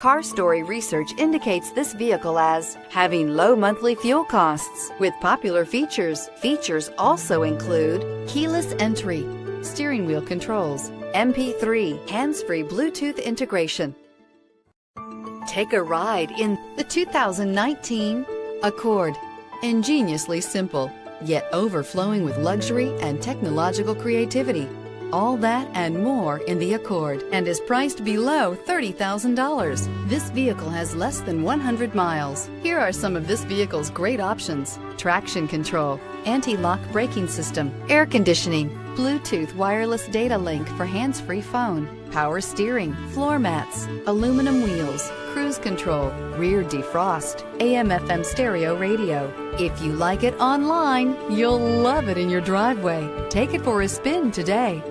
Car Story research indicates this vehicle as having low monthly fuel costs with popular features. Features also include keyless entry, steering wheel controls, MP3, hands-free Bluetooth integration. Take a ride in the 2019 Accord. Ingeniously simple, yet overflowing with luxury and technological creativity. All that and more in the Accord, and is priced below $30,000. This vehicle has less than 100 miles. Here are some of this vehicle's great options: traction control, anti-lock braking system, air conditioning, Bluetooth wireless data link for hands-free phone, power steering, floor mats, aluminum wheels, cruise control, rear defrost, AM/FM stereo radio. If you like it online, you'll love it in your driveway. Take it for a spin today.